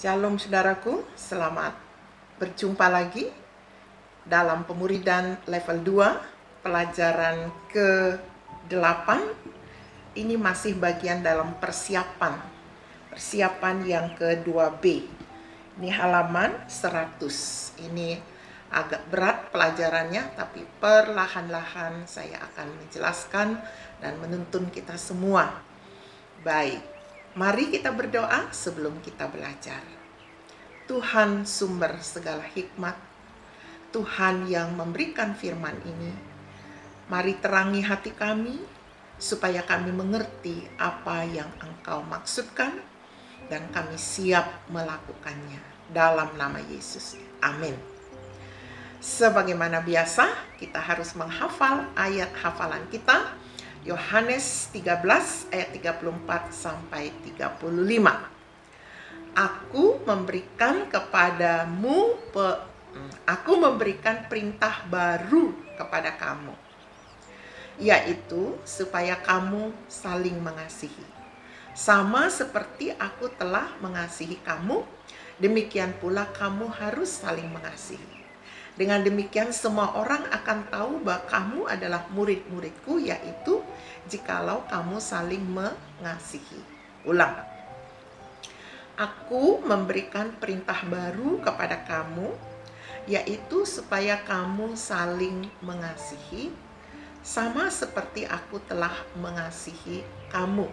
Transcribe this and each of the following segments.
Shalom saudaraku, selamat berjumpa lagi dalam pemuridan level 2, pelajaran ke-8. Ini masih bagian dalam persiapan yang ke-2B. Ini halaman 100. Ini agak berat pelajarannya, tapi perlahan-lahan saya akan menjelaskan dan menuntun kita semua. Baik, mari kita berdoa sebelum kita belajar. Tuhan sumber segala hikmat, Tuhan yang memberikan firman ini, mari terangi hati kami, supaya kami mengerti apa yang Engkau maksudkan, dan kami siap melakukannya. Dalam nama Yesus, amin. Sebagaimana biasa, kita harus menghafal ayat hafalan kita, Yohanes 13 ayat 34 sampai 35. Aku memberikan perintah baru kepada kamu, yaitu supaya kamu saling mengasihi. Sama seperti aku telah mengasihi kamu, demikian pula kamu harus saling mengasihi. Dengan demikian semua orang akan tahu bahwa kamu adalah murid-muridku, yaitu jikalau kamu saling mengasihi. Ulang. Aku memberikan perintah baru kepada kamu, yaitu supaya kamu saling mengasihi, sama seperti aku telah mengasihi kamu.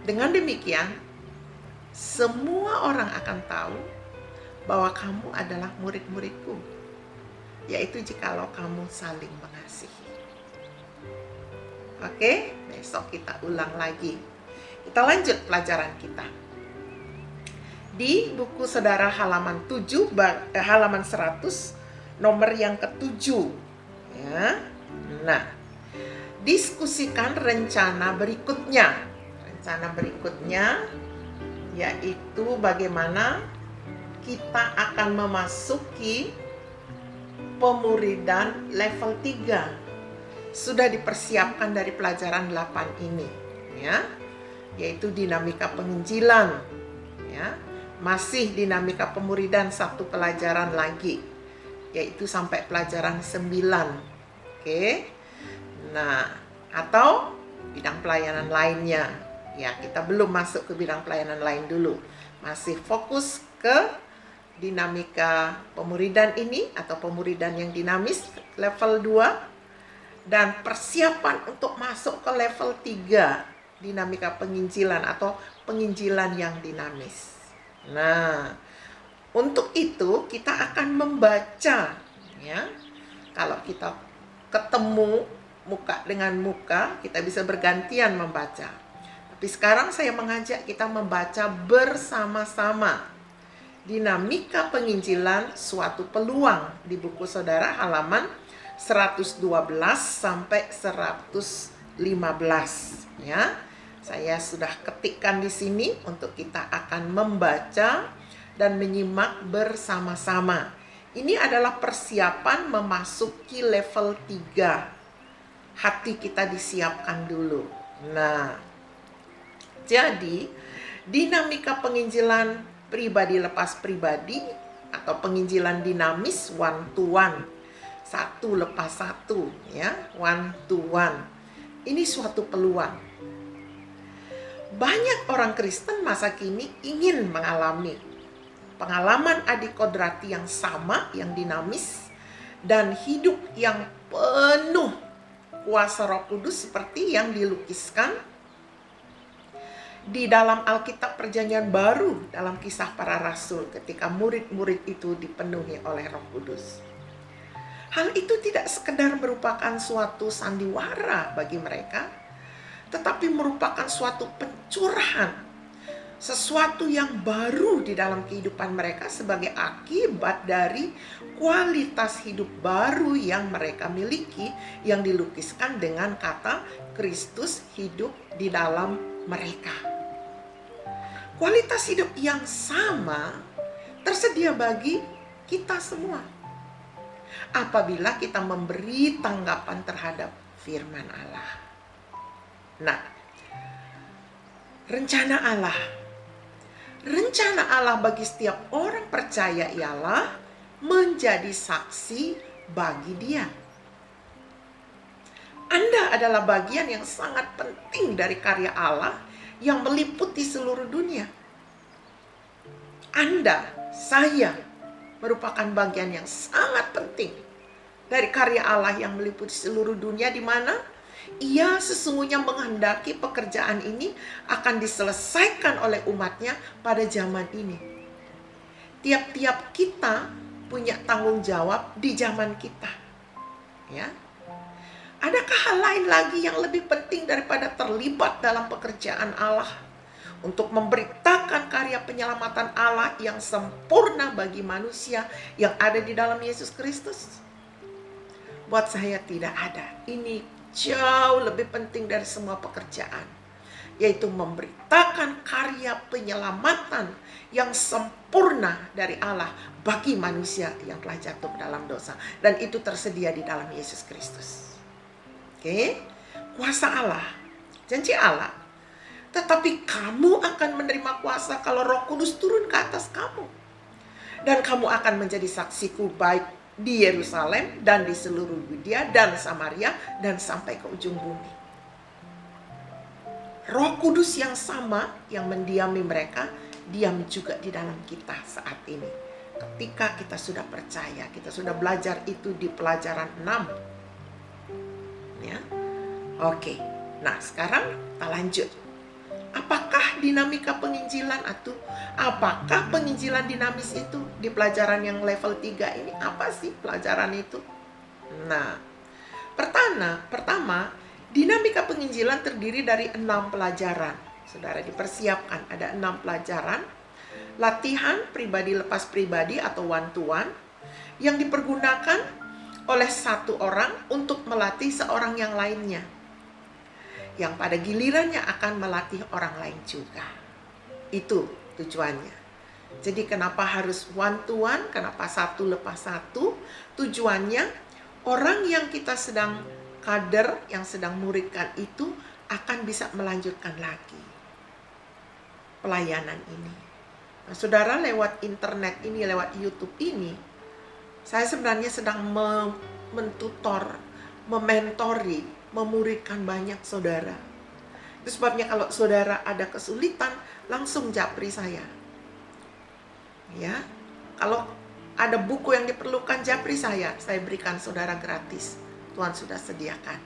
Dengan demikian, semua orang akan tahu bahwa kamu adalah murid-muridku, yaitu jikalau kamu saling mengasihi. Oke, besok kita ulang lagi. Kita lanjut pelajaran kita. Di buku saudara halaman 100, nomor yang ke-7. Ya. Nah, diskusikan rencana berikutnya. Rencana berikutnya yaitu bagaimana kita akan memasuki pemuridan level 3. Sudah dipersiapkan dari pelajaran 8 ini, ya, yaitu dinamika penginjilan, ya. Masih dinamika pemuridan satu pelajaran lagi, yaitu sampai pelajaran 9. Oke. Nah, atau bidang pelayanan lainnya. Ya, kita belum masuk ke bidang pelayanan lain dulu. Masih fokus ke dinamika pemuridan ini atau pemuridan yang dinamis level 2. Dan persiapan untuk masuk ke level 3, dinamika penginjilan atau penginjilan yang dinamis. Nah, untuk itu kita akan membaca, ya. Kalau kita ketemu muka dengan muka, kita bisa bergantian membaca. Tapi sekarang saya mengajak kita membaca bersama-sama. Dinamika penginjilan suatu peluang di buku saudara halaman 112 sampai 115, ya. Saya sudah ketikkan di sini untuk kita akan membaca dan menyimak bersama-sama. Ini adalah persiapan memasuki level 3. Hati kita disiapkan dulu. Nah, jadi dinamika penginjilan pribadi lepas pribadi atau penginjilan dinamis one to one, satu lepas satu, ya, one to one. Ini suatu peluang. Banyak orang Kristen masa kini ingin mengalami pengalaman adikodrati yang sama, yang dinamis, dan hidup yang penuh kuasa Roh Kudus seperti yang dilukiskan di dalam Alkitab Perjanjian Baru dalam Kisah Para Rasul ketika murid-murid itu dipenuhi oleh Roh Kudus. Hal itu tidak sekedar merupakan suatu sandiwara bagi mereka, tetapi merupakan suatu pencurahan, sesuatu yang baru di dalam kehidupan mereka sebagai akibat dari kualitas hidup baru yang mereka miliki, yang dilukiskan dengan kata Kristus hidup di dalam mereka. Kualitas hidup yang sama tersedia bagi kita semua apabila kita memberi tanggapan terhadap firman Allah. Nah, Rencana Allah. Rencana Allah bagi setiap orang percaya ialah menjadi saksi bagi Dia. Anda adalah bagian yang sangat penting dari karya Allah yang meliputi seluruh dunia. Anda, saya, merupakan bagian yang sangat penting dari karya Allah yang meliputi seluruh dunia, di mana Ia sesungguhnya menghendaki pekerjaan ini akan diselesaikan oleh umatnya pada zaman ini. Tiap-tiap kita punya tanggung jawab di zaman kita. Ya. Adakah hal lain lagi yang lebih penting daripada terlibat dalam pekerjaan Allah untuk memberitakan karya penyelamatan Allah yang sempurna bagi manusia yang ada di dalam Yesus Kristus? Buat saya tidak ada. Ini jauh lebih penting dari semua pekerjaan, yaitu memberitakan karya penyelamatan yang sempurna dari Allah bagi manusia yang telah jatuh dalam dosa, dan itu tersedia di dalam Yesus Kristus. Oke, kuasa Allah, janji Allah. Tetapi kamu akan menerima kuasa kalau Roh Kudus turun ke atas kamu, dan kamu akan menjadi saksiku baik di Yerusalem dan di seluruh Yudea dan Samaria dan sampai ke ujung bumi. Roh Kudus yang sama yang mendiami mereka diam juga di dalam kita saat ini. Ketika kita sudah percaya, kita sudah belajar itu di pelajaran 6. Ya. Oke. Nah, sekarang kita lanjut. Apakah dinamika penginjilan atau apakah penginjilan dinamis itu di pelajaran yang level 3 ini? Apa sih pelajaran itu? Nah, pertama, dinamika penginjilan terdiri dari 6 pelajaran. Saudara dipersiapkan, ada 6 pelajaran. Latihan pribadi lepas pribadi atau one to one yang dipergunakan oleh satu orang untuk melatih seorang yang lainnya, yang pada gilirannya akan melatih orang lain juga. Itu tujuannya. Jadi kenapa harus one to one? Kenapa satu lepas satu? Tujuannya orang yang kita sedang kader, yang sedang muridkan itu akan bisa melanjutkan lagi pelayanan ini. Nah, saudara, lewat internet ini, lewat YouTube ini, saya sebenarnya sedang mentutor, mementori, memuridkan banyak saudara. Itu sebabnya kalau saudara ada kesulitan, langsung japri saya. Ya, kalau ada buku yang diperlukan, japri saya berikan saudara gratis. Tuhan sudah sediakan.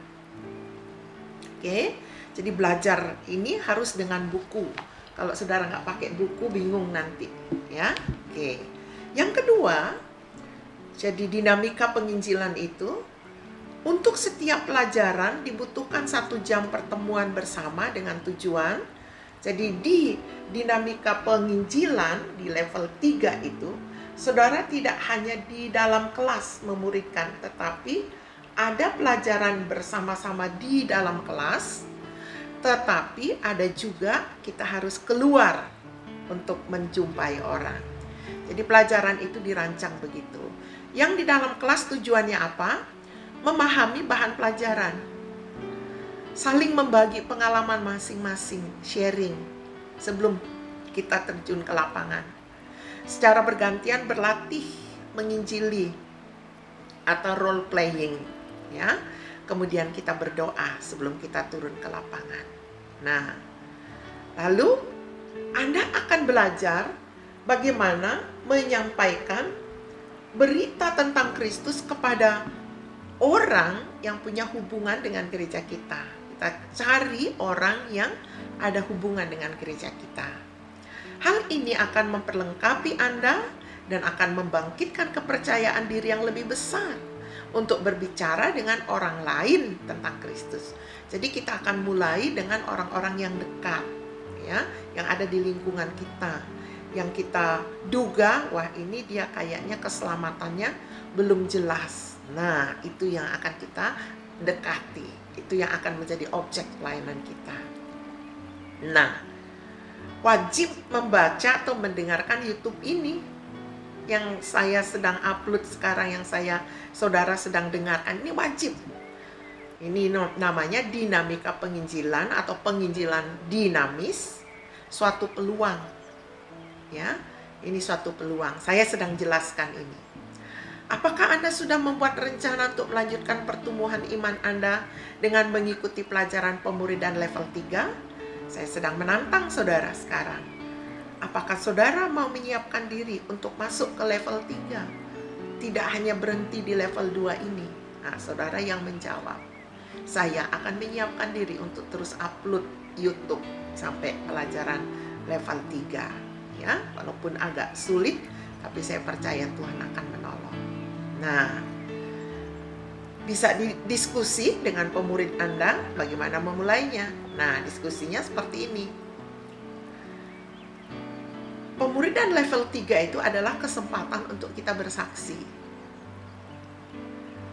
Oke, jadi belajar ini harus dengan buku. Kalau saudara nggak pakai buku, bingung nanti. Ya, oke. Yang kedua, jadi dinamika penginjilan itu, untuk setiap pelajaran dibutuhkan 1 jam pertemuan bersama dengan tujuan. Jadi di dinamika penginjilan di level 3 itu, saudara tidak hanya di dalam kelas memuridkan, tetapi ada pelajaran bersama-sama di dalam kelas, tetapi ada juga kita harus keluar untuk menjumpai orang. Jadi pelajaran itu dirancang begitu. Yang di dalam kelas tujuannya apa? Memahami bahan pelajaran, saling membagi pengalaman masing-masing, sharing sebelum kita terjun ke lapangan. Secara bergantian berlatih menginjili atau role playing, ya. Kemudian kita berdoa sebelum kita turun ke lapangan. Nah, lalu Anda akan belajar bagaimana menyampaikan berita tentang Kristus kepada orang yang punya hubungan dengan gereja kita. Kita cari orang yang ada hubungan dengan gereja kita. Hal ini akan memperlengkapi Anda dan akan membangkitkan kepercayaan diri yang lebih besar untuk berbicara dengan orang lain tentang Kristus. Jadi kita akan mulai dengan orang-orang yang dekat, ya, yang ada di lingkungan kita, yang kita duga, wah ini dia kayaknya keselamatannya belum jelas. Nah, itu yang akan kita dekati. Itu yang akan menjadi objek pelayanan kita. Nah, wajib membaca atau mendengarkan YouTube ini yang saya sedang upload sekarang, yang saudara sedang dengarkan. Ini wajib. Ini namanya dinamika penginjilan atau penginjilan dinamis. suatu peluang. Ya, ini suatu peluang. Saya sedang jelaskan ini. Apakah Anda sudah membuat rencana untuk melanjutkan pertumbuhan iman Anda dengan mengikuti pelajaran pemuridan level 3? Saya sedang menantang saudara sekarang. Apakah saudara mau menyiapkan diri untuk masuk ke level 3? Tidak hanya berhenti di level 2 ini. Nah, saudara yang menjawab, saya akan menyiapkan diri untuk terus upload YouTube sampai pelajaran level 3. Ya, walaupun agak sulit, tapi saya percaya Tuhan akan menolong. Nah, bisa didiskusi dengan pemurid Anda bagaimana memulainya. Nah, diskusinya seperti ini. Pemuridan level 3 itu adalah kesempatan untuk kita bersaksi.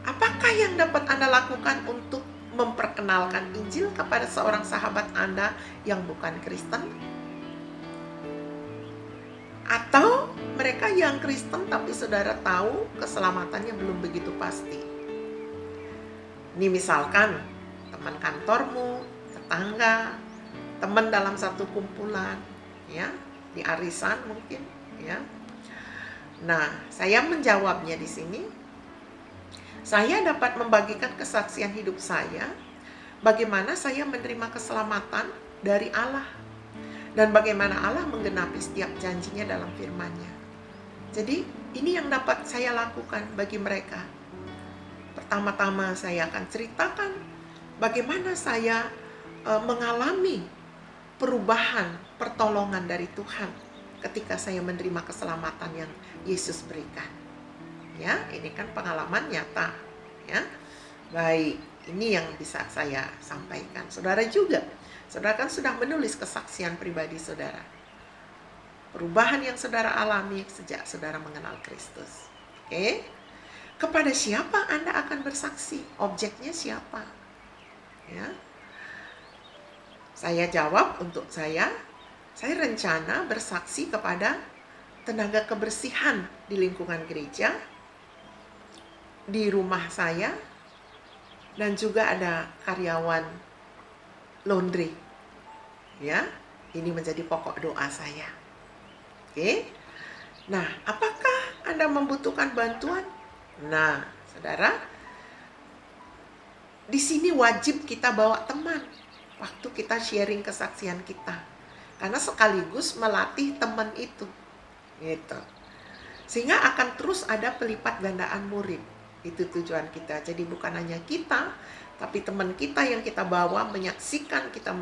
Apakah yang dapat Anda lakukan untuk memperkenalkan Injil kepada seorang sahabat Anda yang bukan Kristen? Atau mereka yang Kristen tapi saudara tahu keselamatannya belum begitu pasti. Ini misalkan teman kantormu, tetangga, teman dalam satu kumpulan, ya, di arisan mungkin, ya. Nah, saya menjawabnya di sini. Saya dapat membagikan kesaksian hidup saya, bagaimana saya menerima keselamatan dari Allah, dan bagaimana Allah menggenapi setiap janjinya dalam firman-Nya. Jadi, ini yang dapat saya lakukan bagi mereka. Pertama-tama saya akan ceritakan bagaimana saya mengalami perubahan, pertolongan dari Tuhan ketika saya menerima keselamatan yang Yesus berikan. Ya, ini kan pengalaman nyata, ya. Baik, ini yang bisa saya sampaikan. Saudara juga, saudara kan sudah menulis kesaksian pribadi saudara. Perubahan yang saudara alami sejak saudara mengenal Kristus. Oke? Kepada siapa Anda akan bersaksi? Objeknya siapa? Ya. Saya jawab untuk saya rencana bersaksi kepada tenaga kebersihan di lingkungan gereja, di rumah saya, dan juga ada karyawan laundry. Ya, ini menjadi pokok doa saya. Oke. Nah, apakah Anda membutuhkan bantuan? Nah, saudara, di sini wajib kita bawa teman waktu kita sharing kesaksian kita, karena sekaligus melatih teman itu, gitu. Sehingga akan terus ada pelipat gandaan murid. Itu tujuan kita. Jadi bukan hanya kita, tapi teman kita yang kita bawa menyaksikan, kita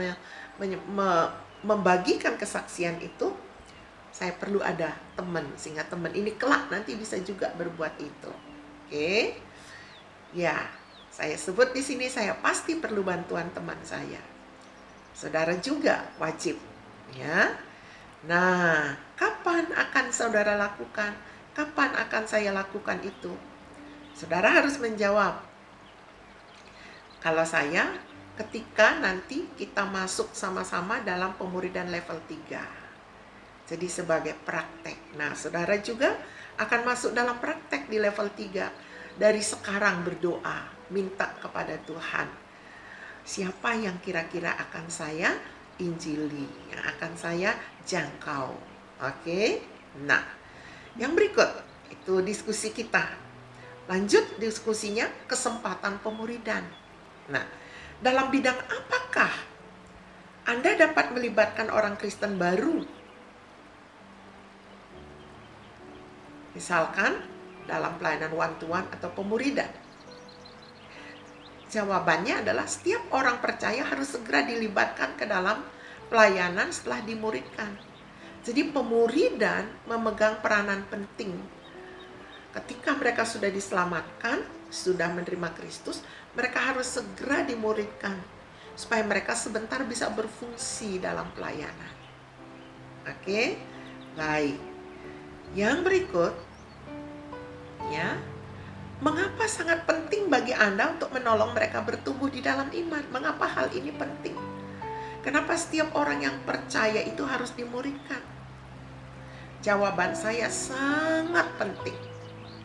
membagikan kesaksian itu. Saya perlu ada teman, sehingga teman ini kelak nanti bisa juga berbuat itu. Oke, ya, saya sebut di sini saya pasti perlu bantuan teman saya. Saudara juga wajib, ya. Nah, kapan akan saudara lakukan? Kapan akan saya lakukan itu? Saudara harus menjawab. Kalau saya, ketika nanti kita masuk sama-sama dalam pemuridan level 3. Jadi sebagai praktek. Nah, saudara juga akan masuk dalam praktek di level 3. Dari sekarang berdoa, minta kepada Tuhan. Siapa yang kira-kira akan saya injili, yang akan saya jangkau. Oke? Nah, yang berikut itu diskusi kita. Lanjut diskusinya, kesempatan pemuridan. Nah, dalam bidang apakah Anda dapat melibatkan orang Kristen baru? Misalkan dalam pelayanan one-to-one atau pemuridan. Jawabannya adalah setiap orang percaya harus segera dilibatkan ke dalam pelayanan setelah dimuridkan. Jadi pemuridan memegang peranan penting. Ketika mereka sudah diselamatkan, sudah menerima Kristus, mereka harus segera dimuridkan supaya mereka sebentar bisa berfungsi dalam pelayanan. Oke? Baik. Yang berikut, ya, mengapa sangat penting bagi Anda untuk menolong mereka bertumbuh di dalam iman? Mengapa hal ini penting? Kenapa setiap orang yang percaya itu harus dimuridkan? Jawaban saya sangat penting.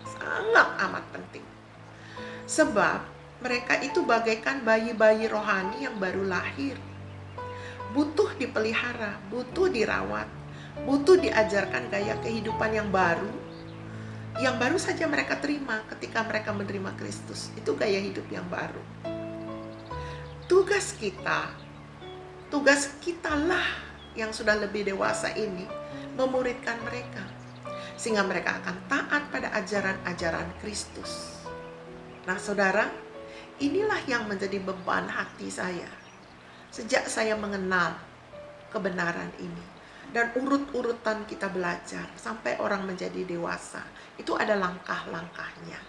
Sangat amat penting. Sebab mereka itu bagaikan bayi-bayi rohani yang baru lahir. butuh dipelihara, butuh dirawat, butuh diajarkan gaya kehidupan yang baru saja mereka terima ketika mereka menerima Kristus. Itu gaya hidup yang baru. Tugas kitalah yang sudah lebih dewasa ini memuridkan mereka, sehingga mereka akan taat pada ajaran-ajaran Kristus. Nah saudara, inilah yang menjadi beban hati saya sejak saya mengenal kebenaran ini. Dan urut-urutan kita belajar sampai orang menjadi dewasa, itu ada langkah-langkahnya.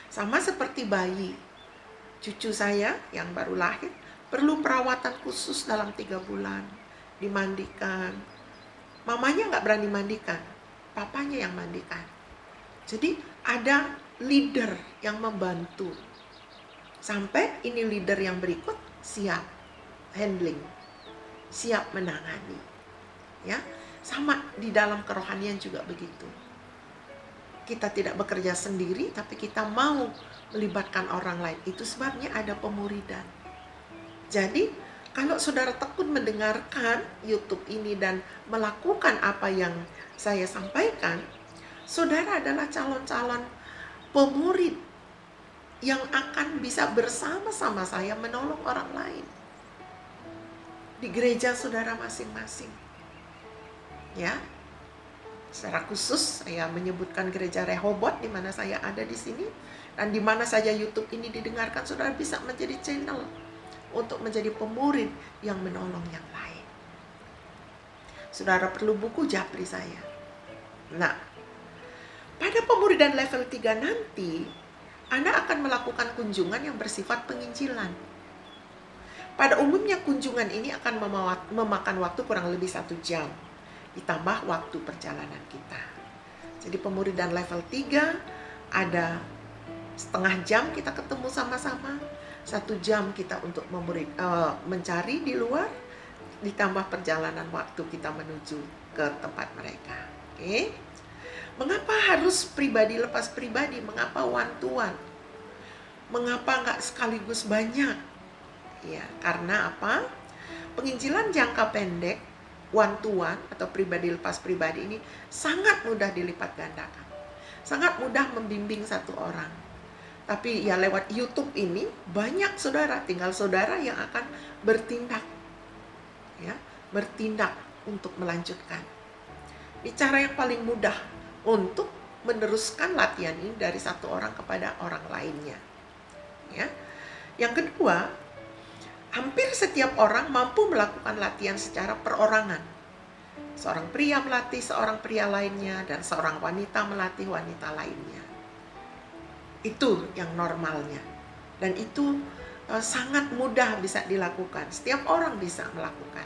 Sama seperti bayi, cucu saya yang baru lahir perlu perawatan khusus dalam 3 bulan, dimandikan. Mamanya nggak berani mandikan, papanya yang mandikan. Jadi ada leader yang membantu. Sampai ini leader yang berikut siap handling, siap menangani. Ya, sama di dalam kerohanian juga begitu. Kita tidak bekerja sendiri, tapi kita mau melibatkan orang lain. Itu sebabnya ada pemuridan. Jadi, kalau saudara tekun mendengarkan YouTube ini dan melakukan apa yang saya sampaikan, saudara adalah calon-calon pemurid yang akan bisa bersama-sama saya menolong orang lain di gereja saudara masing-masing. Ya, secara khusus saya menyebutkan gereja Rehobot di mana saya ada di sini, dan di mana saja YouTube ini didengarkan, saudara bisa menjadi channel untuk menjadi pemurid yang menolong yang lain. Saudara perlu buku japri saya. Nah, pada pemuridan level 3 nanti, Anda akan melakukan kunjungan yang bersifat penginjilan. Pada umumnya kunjungan ini akan memakan waktu kurang lebih 1 jam. Ditambah waktu perjalanan kita. Jadi pemuridan level 3 ada setengah jam kita ketemu sama-sama, 1 jam kita untuk mencari di luar, ditambah perjalanan waktu kita menuju ke tempat mereka. Oke? Mengapa harus pribadi lepas pribadi? Mengapa one to one? Mengapa nggak sekaligus banyak? Ya, karena apa? Penginjilan jangka pendek one to one atau pribadi lepas pribadi ini sangat mudah dilipat gandakan. Sangat mudah membimbing 1 orang. Tapi ya lewat YouTube ini banyak saudara, tinggal saudara yang akan bertindak. Ya, bertindak untuk melanjutkan. Ini cara yang paling mudah untuk meneruskan latihan ini dari 1 orang kepada orang lainnya. Ya. Yang kedua, hampir setiap orang mampu melakukan latihan secara perorangan. Seorang pria melatih seorang pria lainnya, dan seorang wanita melatih wanita lainnya. Itu yang normalnya. Dan itu sangat mudah bisa dilakukan. Setiap orang bisa melakukan.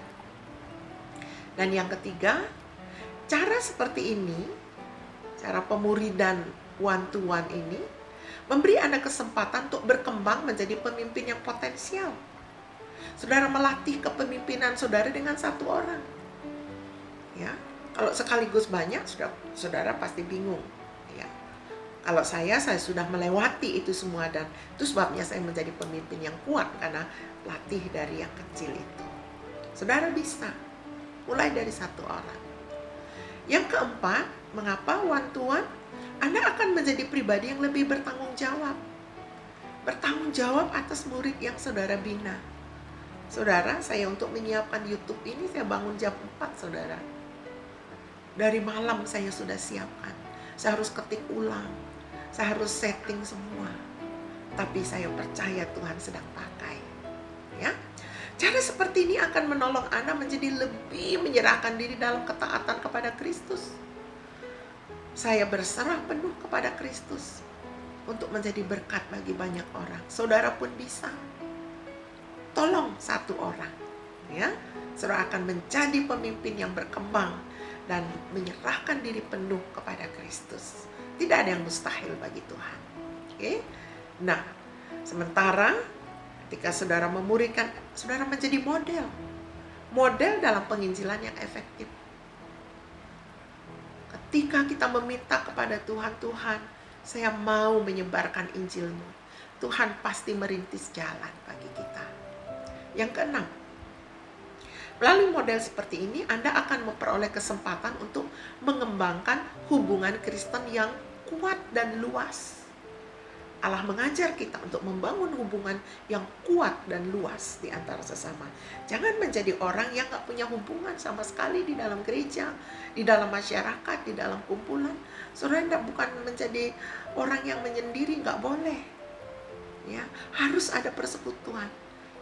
Dan yang ketiga, cara seperti ini, cara pemuridan one to one ini, memberi Anda kesempatan untuk berkembang menjadi pemimpin yang potensial. Saudara melatih kepemimpinan saudara dengan 1 orang. Ya, kalau sekaligus banyak, saudara pasti bingung. Ya, kalau saya sudah melewati itu semua, dan itu sebabnya saya menjadi pemimpin yang kuat karena latih dari yang kecil itu. Saudara bisa mulai dari 1 orang. Yang keempat, mengapa one to one? Anda akan menjadi pribadi yang lebih bertanggung jawab. Bertanggung jawab atas murid yang saudara bina. Saudara, saya untuk menyiapkan YouTube ini saya bangun jam 4, saudara. Dari malam saya sudah siapkan. Saya harus ketik ulang. Saya harus setting semua. Tapi saya percaya Tuhan sedang pakai. Ya. Cara seperti ini akan menolong Anda menjadi lebih menyerahkan diri dalam ketaatan kepada Kristus. Saya berserah penuh kepada Kristus untuk menjadi berkat bagi banyak orang. Saudara pun bisa. Tolong 1 orang, ya, saudara akan menjadi pemimpin yang berkembang dan menyerahkan diri penuh kepada Kristus. Tidak ada yang mustahil bagi Tuhan. Oke? Nah, sementara ketika saudara memuridkan, saudara menjadi model dalam penginjilan yang efektif. Ketika kita meminta kepada Tuhan, Tuhan, saya mau menyebarkan Injil-Mu, Tuhan pasti merintis jalan bagi kita. Yang keenam, Melalui model seperti ini, Anda akan memperoleh kesempatan untuk mengembangkan hubungan Kristen yang kuat dan luas. Allah mengajar kita untuk membangun hubungan yang kuat dan luas di antara sesama. Jangan menjadi orang yang gak punya hubungan sama sekali di dalam gereja, di dalam masyarakat, di dalam kumpulan. Saudara bukan menjadi orang yang menyendiri, gak boleh. Ya, harus ada persekutuan.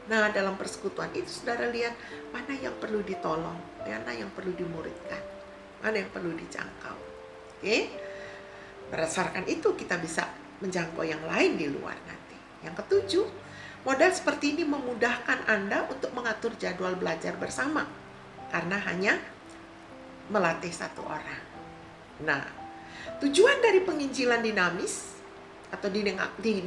Nah, dalam persekutuan itu saudara lihat mana yang perlu ditolong, mana yang perlu dimuridkan, mana yang perlu dijangkau. Oke? Berdasarkan itu kita bisa menjangkau yang lain di luar nanti. Yang ketujuh, model seperti ini memudahkan Anda untuk mengatur jadwal belajar bersama karena hanya melatih satu orang. Nah, tujuan dari penginjilan dinamis atau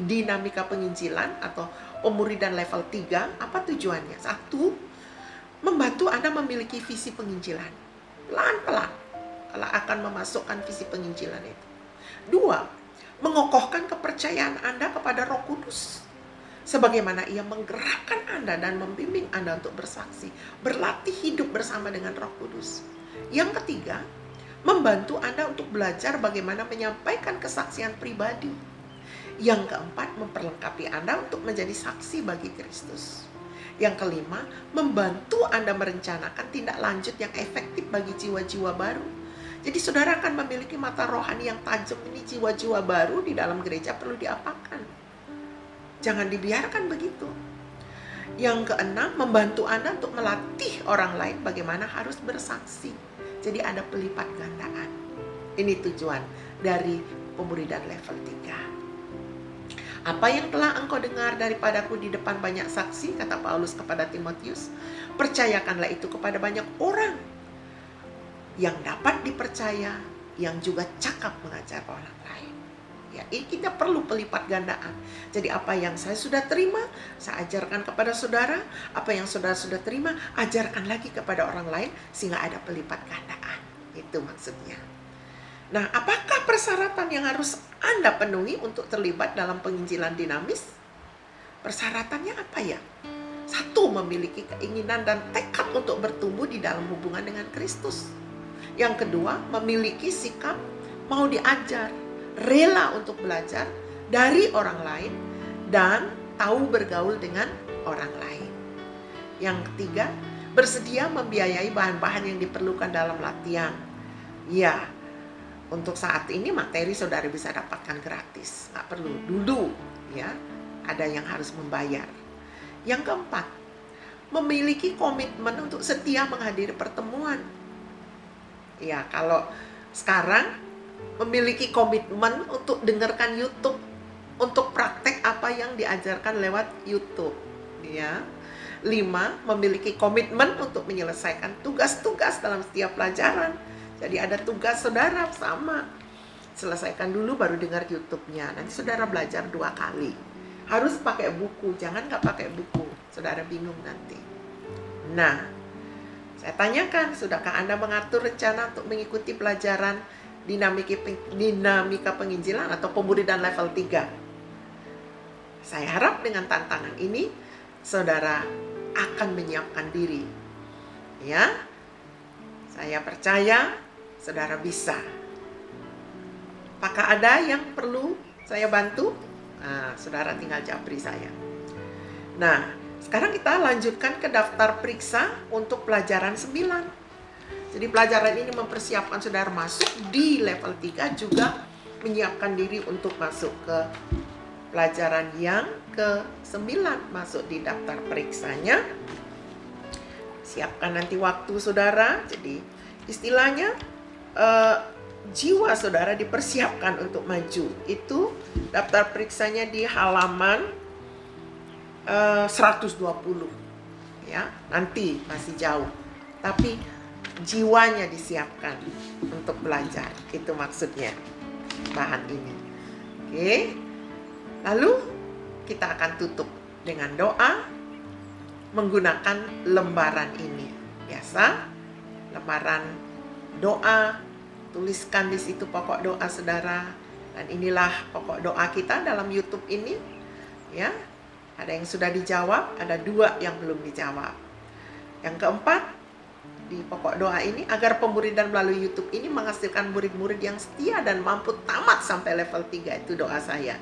dinamika penginjilan atau pemuridan level 3, apa tujuannya? Satu, membantu Anda memiliki visi penginjilan. Pelan-pelan Allah akan memasukkan visi penginjilan itu. Dua, mengokohkan kepercayaan Anda kepada Roh Kudus. Sebagaimana ia menggerakkan Anda dan membimbing Anda untuk bersaksi, berlatih hidup bersama dengan Roh Kudus. Yang ketiga, membantu Anda untuk belajar bagaimana menyampaikan kesaksian pribadi. Yang keempat, memperlengkapi Anda untuk menjadi saksi bagi Kristus. Yang kelima, membantu Anda merencanakan tindak lanjut yang efektif bagi jiwa-jiwa baru. Jadi saudara akan memiliki mata rohani yang tajam ini, jiwa-jiwa baru di dalam gereja perlu diapakan. Jangan dibiarkan begitu. Yang keenam, membantu Anda untuk melatih orang lain bagaimana harus bersaksi. Jadi ada pelipat gandaan. Ini tujuan dari pemuridan level 3. Apa yang telah engkau dengar daripadaku di depan banyak saksi, kata Paulus kepada Timotius, percayakanlah itu kepada banyak orang yang dapat dipercaya, yang juga cakap mengajar orang lain. Ya, ini kita perlu pelipat gandaan. Jadi apa yang saya sudah terima, saya ajarkan kepada saudara. Apa yang saudara sudah terima, ajarkan lagi kepada orang lain, sehingga ada pelipat gandaan. Itu maksudnya. Nah, apakah persyaratan yang harus Anda penuhi untuk terlibat dalam penginjilan dinamis? Persyaratannya apa ya? Satu, memiliki keinginan dan tekad untuk bertumbuh di dalam hubungan dengan Kristus. Yang kedua, memiliki sikap mau diajar, rela untuk belajar dari orang lain, dan tahu bergaul dengan orang lain. Yang ketiga, bersedia membiayai bahan-bahan yang diperlukan dalam latihan. Ya, untuk saat ini materi saudara bisa dapatkan gratis, nggak perlu dulu ya, ada yang harus membayar. Yang keempat, memiliki komitmen untuk setia menghadiri pertemuan. Ya, kalau sekarang memiliki komitmen untuk dengarkan YouTube, untuk praktek apa yang diajarkan lewat YouTube. Ya. 5, memiliki komitmen untuk menyelesaikan tugas-tugas dalam setiap pelajaran. Jadi ada tugas saudara sama, selesaikan dulu baru dengar YouTube-nya. Nanti saudara belajar 2 kali. Harus pakai buku, jangan nggak pakai buku. Saudara bingung nanti. Nah, saya tanyakan, sudahkah Anda mengatur rencana untuk mengikuti pelajaran dinamika penginjilan atau pemuridan level 3? Saya harap dengan tantangan ini, saudara akan menyiapkan diri. Ya, saya percaya saudara bisa. Apakah ada yang perlu saya bantu? Nah, saudara tinggal japri saya. Nah, sekarang kita lanjutkan ke daftar periksa untuk pelajaran 9. Jadi pelajaran ini mempersiapkan saudara masuk di level 3, juga menyiapkan diri untuk masuk ke pelajaran yang ke-9, masuk di daftar periksanya. Siapkan nanti waktu saudara. Jadi istilahnya jiwa saudara dipersiapkan untuk maju. Itu daftar periksanya di halaman 120 ya, nanti masih jauh, tapi jiwanya disiapkan untuk belajar. Itu maksudnya bahan ini. Oke, lalu kita akan tutup dengan doa menggunakan lembaran ini. Biasa lembaran doa, tuliskan di situ pokok doa saudara, dan inilah pokok doa kita dalam YouTube ini ya. Ada yang sudah dijawab, ada 2 yang belum dijawab. Yang keempat, di pokok doa ini agar pemuridan melalui YouTube ini menghasilkan murid-murid yang setia dan mampu tamat sampai level 3. Itu doa saya.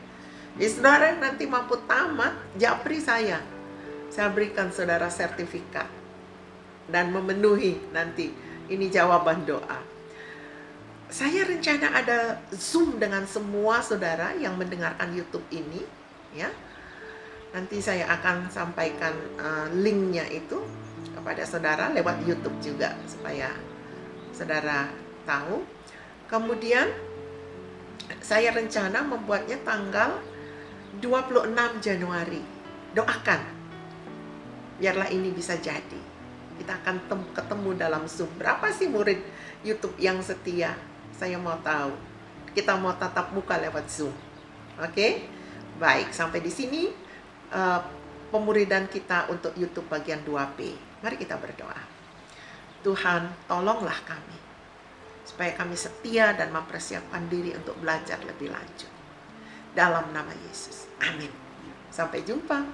Jadi saudara yang nanti mampu tamat, japri saya berikan saudara sertifikat dan memenuhi nanti. Ini jawaban doa. Saya rencana ada Zoom dengan semua saudara yang mendengarkan YouTube ini, ya. Nanti saya akan sampaikan linknya itu kepada saudara lewat YouTube juga supaya saudara tahu. Kemudian saya rencana membuatnya tanggal 26 Januari. Doakan biarlah ini bisa jadi. Kita akan ketemu dalam Zoom. Berapa sih murid YouTube yang setia? Saya mau tahu. Kita mau tatap muka lewat Zoom. Oke? Baik, sampai di sini pemuridan kita untuk YouTube bagian 2P. Mari kita berdoa. Tuhan, tolonglah kami supaya kami setia dan mempersiapkan diri untuk belajar lebih lanjut. Dalam nama Yesus. Amin. Sampai jumpa.